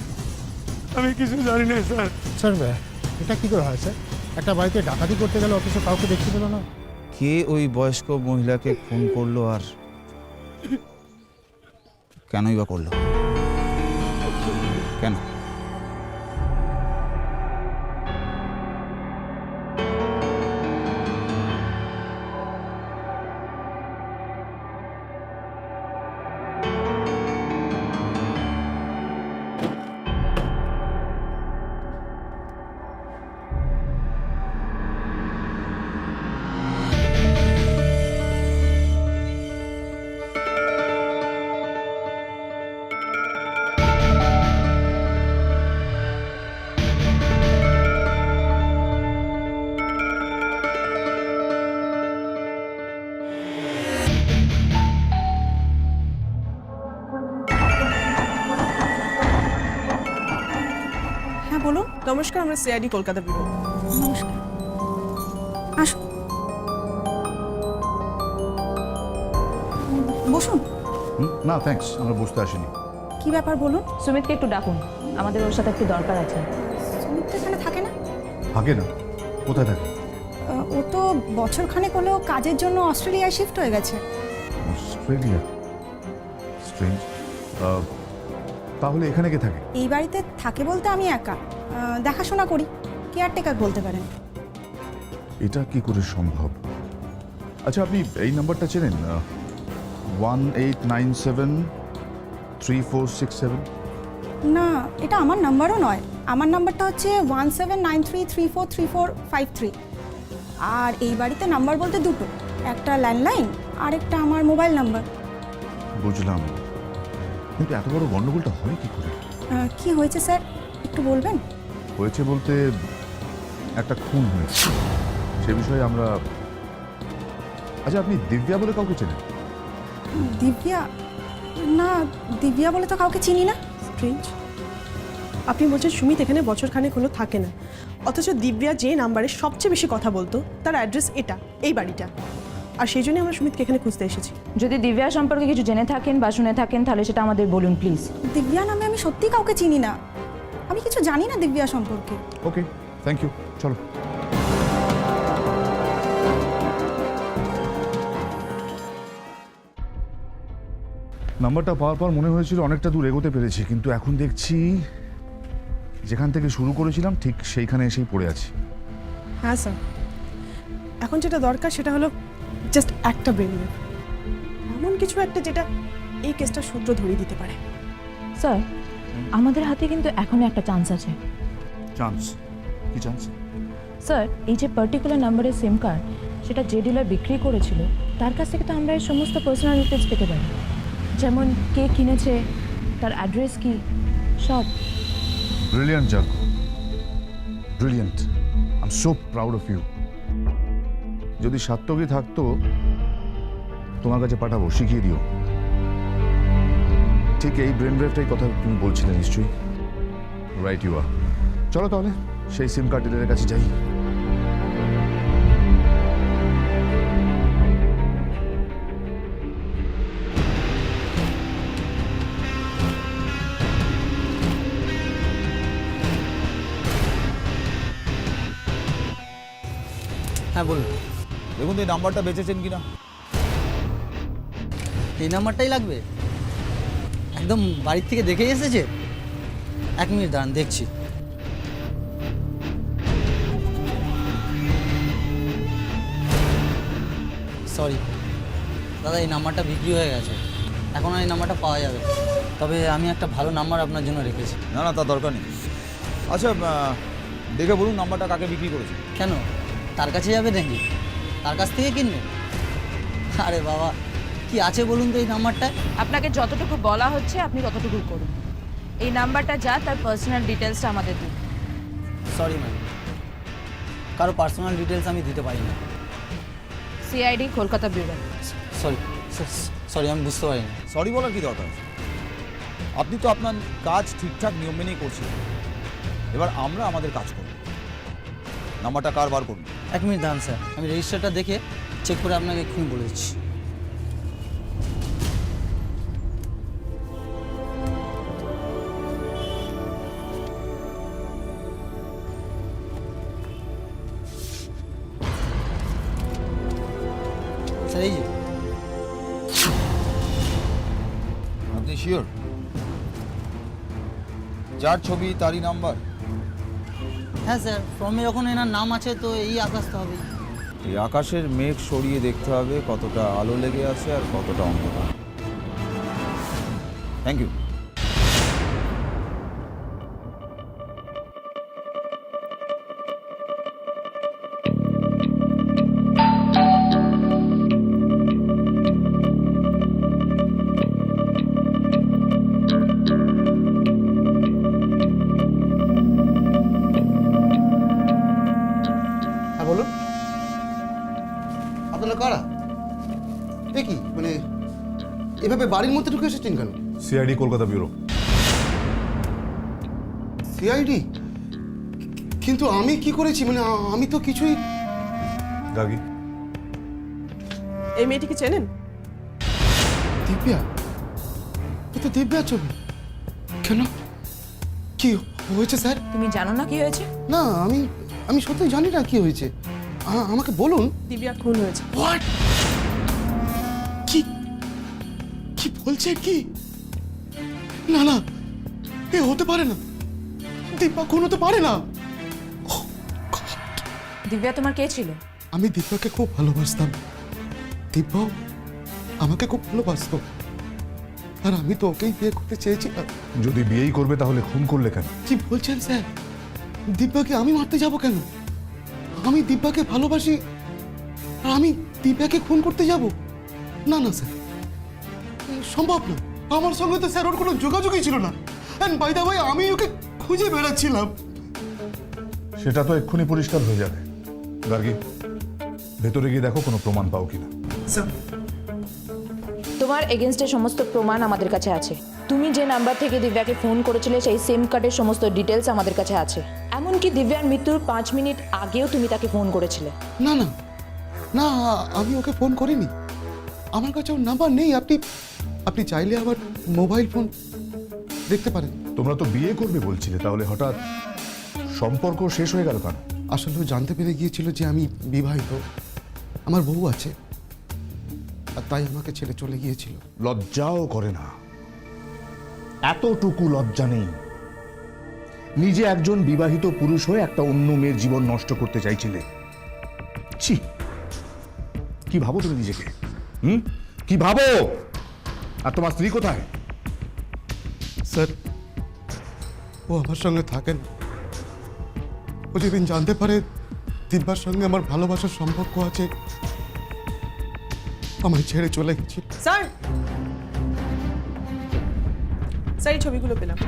আমি কিছু জানি না স্যার। স্যার এটা কি করে হয় স্যার? একটা বাড়িতে ডাকাতি করতে গেলে অথচ কাউকে দেখতে পেল না? কে ওই বয়স্ক মহিলাকে খুন করলো আর কেনই বা করলো? কেন? হ্যাঁ বলুন। নমস্কার, আমরা সিআইডি কলকাতা ব্যুরো। নমস্কার, আসুন বসুন। না থ্যাঙ্কস, আমরা বুঝতে আসিনি। কি ব্যাপার বলুন? সুমিতকে একটু ডাকুন, আমাদের ওর সাথে একটু দরকার আছে। সুমিত তো এখানে থাকে না। থাকে না? কোথায় থাকে? ও তো বছরখানেক হলেও কাজের জন্য অস্ট্রেলিয়ায় শিফট হয়ে গেছে। অস্ট্রেলিয়া? স্ট্রেঞ্জ। তাহলে এখানে কে থাকে? এই বাড়িতে থাকে বলতে আমি একা দেখাশোনা করি, কেয়ারটেকার বলতে পারেন। এটা কি করে সম্ভব? আচ্ছা, আপনি এই নাম্বারটা চেনেন? 18973467? না, এটা আমার নাম্বারও নয়। আমার নাম্বারটা হচ্ছে 1793343453। আর এই বাড়িতে নাম্বার বলতে দুটো, একটা ল্যান্ডলাইন আর একটা আমার মোবাইল নাম্বার। বুঝলাম, কিন্তু এত বড় গন্ডগোলটা হয় কি করে? কি হয়েছে স্যার, একটু বলবেন? হয়েছে বলতে একটা খুন হয়েছে, সে বিষয়ে আমরা। আচ্ছা, আপনি দিব্যা বলে কাউকে চেনেন? দিব্যা? না, দিব্যা বলে তো কাউকে চিনি না। স্ট্রেঞ্জ। আপনি বলছেন সুমিত এখানে বছরখানেক হলো থাকে না, অথচ দিব্যা যে নাম্বারে সবচেয়ে বেশি কথা বলতো তার অ্যাড্রেস এটা, এই বাড়িটা। আর সেই জন্যই আমরা সুমিতকে এখানে খুঁজতে এসেছি। যদি দিব্যা সম্পর্কে কিছু জেনে থাকেন বা শুনে থাকেন তাহলে সেটা আমাদের বলুন প্লিজ। দিব্যা নামে আমি সত্যি কাউকে চিনি না, আমি কিছু জানি না দিব্যা সম্পর্কে। ওকে, থ্যাংক ইউ, চলো। নাম্বারটা পাওয়ার পর মনে হয়েছিল অনেকটা দূর এগোতে পেরেছি, কিন্তু এখন দেখছি যেখান থেকে শুরু করেছিলাম ঠিক সেইখানে এসেই পড়ে আছি। হ্যাঁ স্যার, এখন যেটা দরকার সেটা হলো জাস্ট একটা ব্রেন ওয়েভ, এমন কিছু একটা যেটা এই কেসটা সূত্র ধরিয়ে দিতে পারে। স্যার, আমাদের হাতে কিন্তু এখনো একটা চান্স আছে। চান্স? কি চান্স? স্যার, এই যে পার্টিকুলার নাম্বারের সিম কার্ড সেটা যে ডিলার বিক্রি করেছিল তার কাছ থেকে তো আমরা এই সমস্ত পার্সোনাল ডিটেলস পেতে পারি, যেমন কে কিনেছে, তার অ্যাড্রেস কি, সব। ব্রিলিয়ান্ট জাগো, brilliant. I am so proud of you. যদি সাত্তকী থাকতো তোমার কাছে পাঠাবো, শিখিয়ে দিও। ঠিক এই ব্রেন ওয়েভটাই কথা তুমি বলছিলে নিশ্চয়ই। Right you are. চলো তাহলে সেই সিম কার্ড ডিলারের কাছে যাই। হ্যাঁ বলুন। দেখুন তো এই নাম্বারটা বেঁচেছেন কিনা। এই নাম্বারটাই লাগবে? একদম বাড়ির থেকে দেখে এসেছে? 1 মিনিট দাঁড়ান, দেখছি। সরি দাদা, এই নাম্বারটা বিক্রি হয়ে গেছে, এখন আর এই নাম্বারটা পাওয়া যাবে না। তবে আমি একটা ভালো নাম্বার আপনার জন্য রেখেছি। না না, তার দরকার নেই। আচ্ছা, দেখে বলুন নাম্বারটা কাকে বিক্রি করেছে। কেন, তার কাছে যাবে নাকি? তার কাছ থেকে কিনবে? আরে বাবা, কি আছে বলুন তো এই নাম্বারটায়? আপনাকে যতটুকু বলা হচ্ছে আপনি ততটুকু করুন। এই নাম্বারটা যা, তার পার্সোনাল ডিটেলসটা আমাদের দিন। সরি ম্যাম, কারো পার্সোনাল ডিটেলস আমি দিতে পারি না। CID Kolkata bureau. Sorry sorry, আমি বুঝতে পারিনি। সরি বলার কি দরকার আছে? আপনি তো আপনার কাজ ঠিকঠাক নিয়ম মেনেই করছেন, এবার আমরা আমাদের কাজ করব। নাম্বারটা কার বার করুন। 1 মিনিট দাঁড়ান স্যার, আমি রেজিস্টারটা দেখে চেক করে আপনাকে এক্ষুনি বলে দিচ্ছি। স্যার এই যে। আপনি শিওর? যার ছবি তারই নাম্বার? হ্যাঁ স্যার, ফর্মে যখন এনার নাম আছে তো এই আকাশ তো হবে। এই আকাশের মেঘ সরিয়ে দেখতে হবে কতটা আলো লেগে আছে আর কতটা অন্ধকার। Thank you. হ্যাঁ বলুন, আপনারা কারা? এ কি মানে এভাবে বাড়ির মধ্যে ঢুকে এসেছেন কেন? CID Kolkata bureau. সিআইডি? কিন্তু আমি কি করেছি মানে আমি তো কিছুই। গার্গী, এই মেয়েটিকে চেনেন? দিব্যা, এ তো দিব্যা ছবি। কেন, কি হয়েছে স্যার? তুমি জানো না কি হয়েছে? না, আমি সত্যি জানি না কি হয়েছে, আমাকে বলুন। দিব্যা খুন হয়েছে। হোয়াট? কি কি বলছে? কি? না না, এ হতে পারে না, দিব্যা খুন হতে পারে না। দিব্যা তোমার কে ছিল? আমি দিব্যাকে খুব ভালোবাসতাম, দিব্যাও আমাকে খুব ভালোবাসতো, আর আমি তো ওকেই বিয়ে করতে চেয়েছিলাম। যদি বিয়েই করবে তাহলে খুন করলে কেন? কি বলছেন স্যার? দিব্যাকে আমি মারতে যাব কেন? আমি দিব্যাকে ভালোবাসি আর আমি দিব্যাকে খুন করতে যাব? না না স্যার, সম্ভব না। আমার সঙ্গে তো স্যার ওর কোনো যোগাযোগই ছিল না। এন্ড বাই দ্য ওয়ে, আমি ওকে খুঁজে বেড়াচ্ছিলাম। সেটা তো এক্ষুনি পরিষ্কার হয়ে যাবে। গার্গী, ভেতরে গিয়ে দেখো কোনো প্রমাণ পাও কিনা। স্যার, তোমার এগেনস্টে সমস্ত প্রমাণ আমাদের কাছে আছে। তুমি যে নাম্বার থেকে দিব্যাকে ফোন করেছিলে সেই সিম কার্ডের সমস্ত ডিটেলস আমাদের কাছে আছে। এমনকি দিব্যার মৃত্যুর 5 মিনিট আগেও তুমি তাকে ফোন করেছিলে। না না না, আমি ওকে ফোন করিনি, আমার কাছে ওর নাম্বার নেই। আপনি চাইলে আমার মোবাইল ফোন দেখতে পারেন। তোমরা তো বিয়ে করবে বলছিলে, তাহলে হঠাৎ সম্পর্ক শেষ হয়ে গেল কেন? আসলে ও জানতে পেরে গিয়েছিল যে আমি বিবাহিত, আমার বউ আছে, আর তাই আমাকে ছেড়ে চলে গিয়েছিল। লজ্জাও করে না, এতটুকু লজ্জা নেই। নিজে একজন বিবাহিত পুরুষ হয়ে একটা অন্য মেয়ের জীবন নষ্ট করতে চাইছিলে। ছি, কি ভাবো তুমি নিজেকে? কি ভাবো? আর তোমার স্ত্রী কোথায়? স্যার, ও আমার সঙ্গে থাকেন। ও যেদিন জানতে পারে দিব্যার সঙ্গে আমার ভালোবাসার সম্পর্ক আছে, আমায় ছেড়ে চলে গেছে। স্যার, স্যার এই ছবিগুলো পেলাম।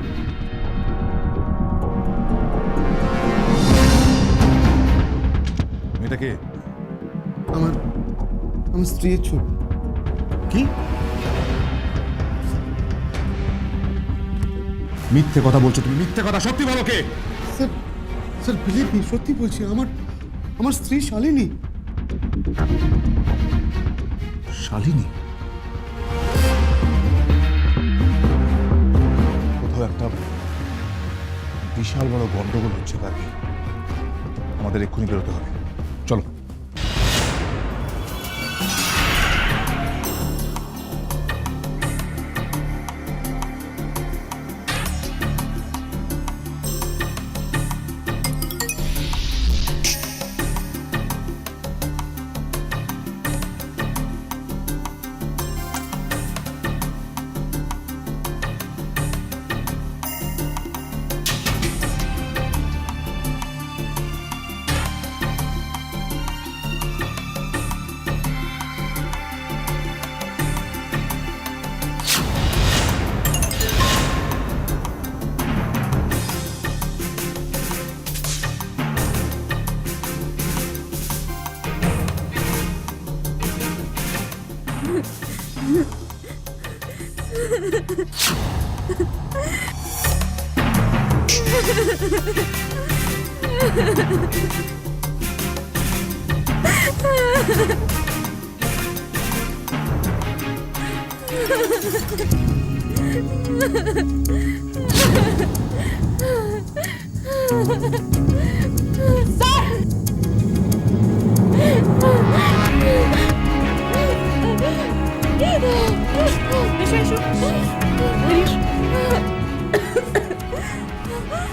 মেয়েটাকে আমার স্ত্রীর ছবি। কি মিথ্যে কথা বলছো তুমি? মিথ্যে কথা, সত্যি বলো কে? স্যার, স্যার বিলিভ মি, সত্যি বলছি, আমার স্ত্রী শালিনী। শালিনী? কোথাও একটা বিশাল বড় গন্ডগোল হচ্ছে গার্গী, আমাদের এক্ষুনি বেরোতে হবে। চলো।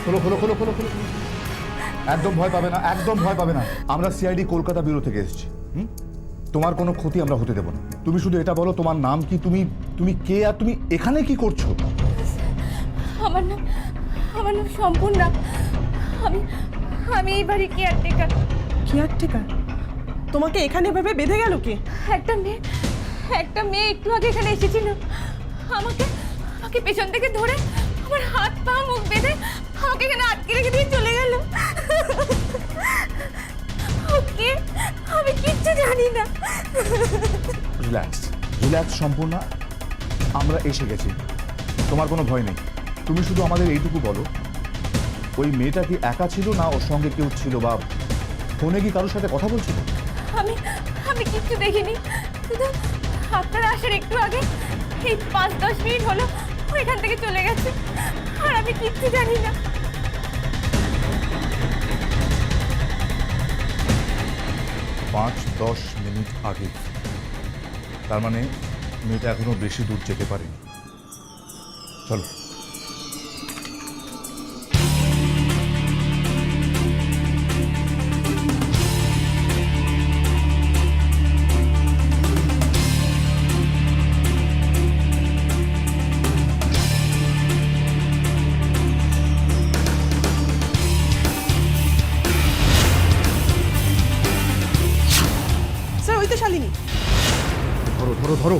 খোলো খোলো খোলো খোলো খোলো। একদম ভয় পাবে না, একদম ভয় পাবে না। আমরা সিআইডি কলকাতা ব্যুরো থেকে এসেছি। তোমার কোনো ক্ষতি আমরা হতে দেব না। তুমি শুধু এটা বলো, তোমার নাম কি, তুমি কে, আর তুমি এখানে কি করছো? আমার নাম সম্পূর্ণা। আমি এই বাড়ির কেয়ারটেকার। কেয়ারটেকার? তোমাকে এখানে ভেবে বেঁধে গেল কে? একটা মেয়ে একটু আগে এখানে এসেছিল, আমাকে পেছন থেকে ধরে আমার হাত পা মুখ বেঁধে আমাকে এখানে আটকে রেখে দিয়ে চলে গেল। ওকে, আমি কিচ্ছু জানি না। রিল্যাক্স রিল্যাক্স সম্পূর্ণ, আমরা এসে গেছি, তোমার কোনো ভয় নেই। তুমি শুধু আমাদের এইটুকু বলো, ও ওই মেয়েটা কি একা ছিল না ওর সঙ্গে কেউ ছিল, বা ফোনে কি কারোর সাথে কথা বলছিল? আমি আমি কিচ্ছু দেখিনি, শুধু আপনারা আসার একটু আগে এই 5-10 মিনিট হলো ও এখান থেকে চলে গেছে, আর আমি কিচ্ছু জানি না। 5-10 মিনিট আগে, তার মানে মেয়েটা এখনো বেশি দূর যেতে পারেনি। চলো। স্যার ওই তো শালিনী। ধরো ধরো ধরো।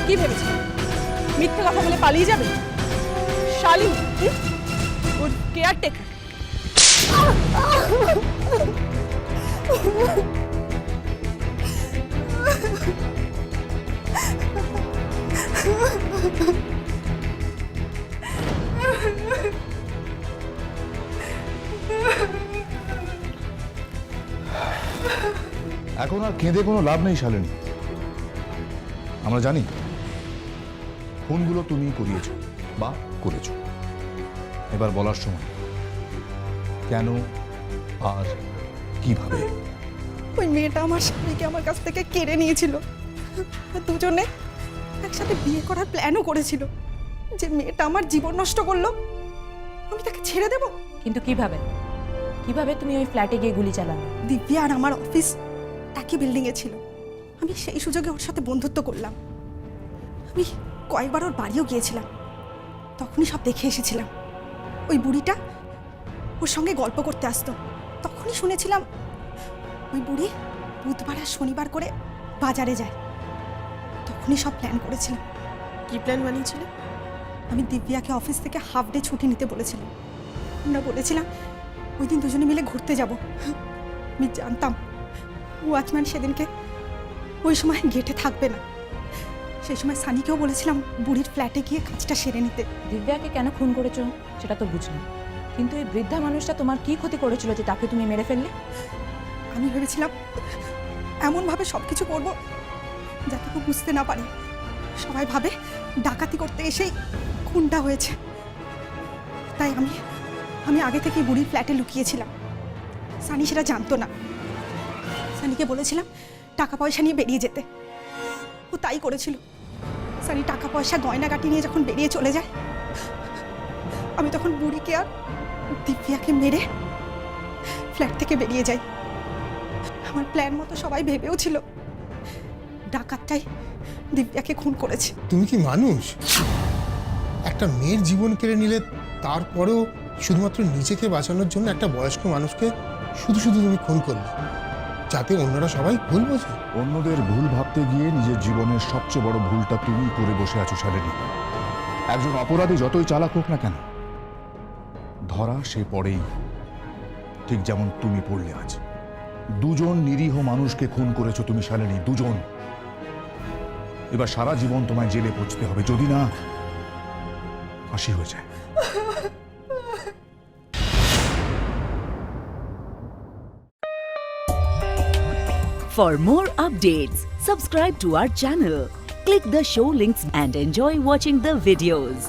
কি ভেবেছি মিথ্যে কথা বলে পালিয়ে যাবে? শালিনী ওর কেয়ারটেকার। এখন আর কেঁদে কোনো লাভ নেই শালিনী। আমরা জানি খুনগুলো তুমি করিয়েছ বা করেছ। এবার বলার সময়, কেন আর কিভাবে? ওই মেয়েটা আমার স্বামীকে আমার কাছ থেকে কেড়ে নিয়েছিল, দুজনে একসাথে বিয়ে করার প্ল্যানও করেছিল। যে মেয়েটা আমার জীবন নষ্ট করলো, আমি তাকে ছেড়ে দেব? কিন্তু কিভাবে কিভাবে তুমি ওই ফ্ল্যাটে গিয়ে গুলি চালালে? দিব্যা আর আমার অফিস একই বিল্ডিংয়ে ছিল, আমি সেই সুযোগে ওর সাথে বন্ধুত্ব করলাম। আমি কয়েকবার ওর বাড়িও গিয়েছিলাম, তখনই সব দেখে এসেছিলাম। ওই বুড়িটা ওর সঙ্গে গল্প করতে আসতো, তখনই শুনেছিলাম ওই বুড়ি বুধবার আর শনিবার করে বাজারে যায়। তখনই সব প্ল্যান করেছিলাম। কি প্ল্যান বানিয়েছিল? আমি দিব্যাকে অফিস থেকে হাফ ডে ছুটি নিতে বলেছিলাম। আমরা বলেছিলাম ওই দিন দুজনে মিলে ঘুরতে যাব। আমি জানতাম ওয়াচম্যান সেদিনকে ওই সময় গেটে থাকবে না। সেই সময় সানিকেও বলেছিলাম বুড়ির ফ্ল্যাটে গিয়ে কাজটা সেরে নিতে। দিব্যাকে কেন খুন করেছো সেটা তো বুঝলাম, কিন্তু এই বৃদ্ধা মানুষটা তোমার কি ক্ষতি করেছিল যে তাকে তুমি মেরে ফেললে? আমি ভেবেছিলাম এমনভাবে সব কিছু করবো যাতে কেউ বুঝতে না পারে। সবাই ভাবে ডাকাতি করতে এসেই খুনটা হয়েছে। তাই আমি আগে থেকে বুড়ির ফ্ল্যাটে লুকিয়েছিলাম। সানি সেটা জানতো না। সানিকে বলেছিলাম টাকা পয়সা নিয়ে বেরিয়ে যেতে, ও তাই করেছিল। সানি টাকা পয়সা গয়নাগাটি নিয়ে যখন বেরিয়ে চলে যায়, আমি তখন বুড়িকে আর দিব্যাকে মেরে ফ্ল্যাট থেকে বেরিয়ে যাই। আমার প্ল্যান মতো সবাই ভেবেও ছিল ডাকাতটাই দিব্যাকে খুন করেছে। তুমি কি মানুষ? একটা মেয়ের জীবন কেড়ে নিলে, তারপরেও শুধুমাত্র নিজেকে বাঁচানোর জন্য একটা বয়স্ক মানুষকে শুধু শুধু তুমি খুন করলে, যাতে অন্যরা সবাই ভুল বোঝে। অন্যদের ভুল ভাবতে গিয়ে নিজের জীবনের সবচেয়ে বড় ভুলটা তুমি করে বসে আছো শালিনী। একজন অপরাধী যতই চালাক হোক না কেন, ধরা সে পড়েই, ঠিক যেমন তুমি পড়লে আজ। দুজন নিরীহ মানুষকে খুন করেছো তুমি শালিনী, দুজন। এবার সারা জীবন তোমায় জেলে পৌঁছতে হবে, যদি না ফাঁসি হয়ে যায়। For more updates, subscribe to our channel, click the show links and enjoy watching the videos.